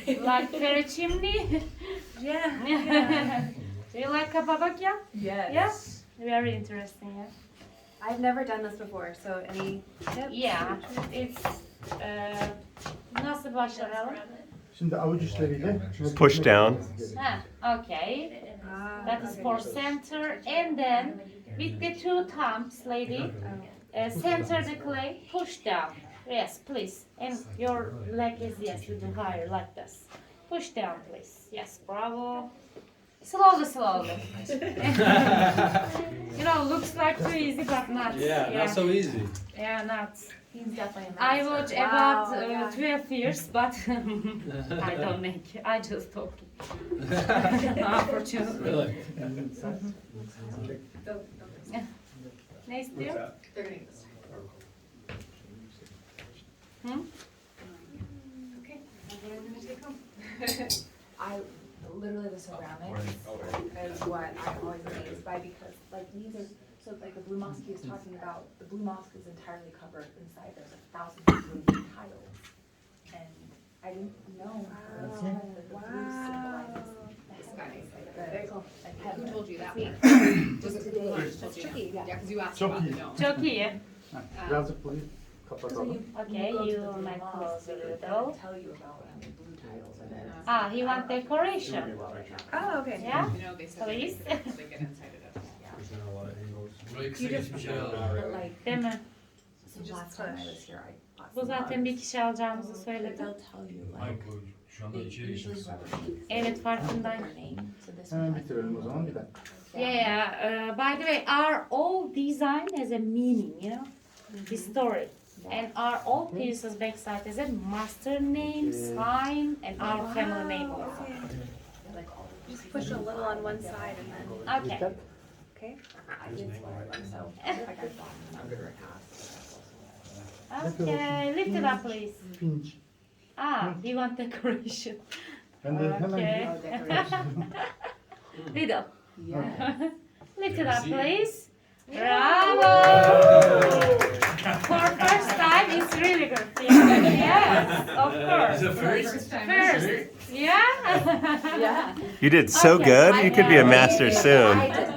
Like fairy chimney? Yeah. Do you like Cappadocia? Yes. Yes. Very interesting, yeah. I've never done this before, so any tips? Yeah, it's nasıl başlayalım? Şimdi avuç içleriyle Push down. Okay. That is for center, and then with the two thumbs, lady, center the clay, push down. Yes, please. And your leg is yes, little higher like this. Push down, please. Yes, bravo. Slowly, slowly. Looks like too easy, but not. Not so easy. Yeah, not. He's definitely a I master. watch Wow, about yeah. 12 years, but I don't make it. I just talk. Unfortunately. Really? Ne istiyor? They're gonna get this. Hmm? Okay, what I'm gonna take home. I literally the ceramics is what I'm always amazed by because like these are so like the blue mosque he was talking about, the blue mosque is entirely covered inside. There's 1,000 tiles. And I didn't know that the blue symbolizes This guy. very cool. Who told you that? Just today. That's tricky. Yeah, because you asked Çok about the iyi. dome. Çok iyi. Birazcık burayı kapatalım. Okay, you might close a little. Tell you about blue tiles and then Ah, he want decoration. Oh, okay. Yeah? You know, they said they Please. they get inside of it. Burayı kısa you just geçmiş ya. but like Değil mi? so last time I was here I bought Bu some zaten bir mugs. kişi alacağımızı söyledi. They'll tell you like Şu anda they içeri usually geçmiş. whoever makes Evet, it, farkındayım. their name. So this Hemen one has bitirelim o zaman bir dakika. Yeah, by the way, our all design has a meaning, history. And our all pieces backside has a master name, sign, and our family name also. like all the Just push a little on one side and then, Okay. Dikkat. okay? I did swear like so. Like I bought them under a house. Okay, lift it up, please. Pinç. Ah, you want decoration. Ben de hemen Okay. Oh, decoration. Little. Yeah. Lift it up, please. Bravo! For first time, it's really good. Yes, of course. First? First. Yeah? Yeah. You did so Okay, good. I You could be a know. master soon. I did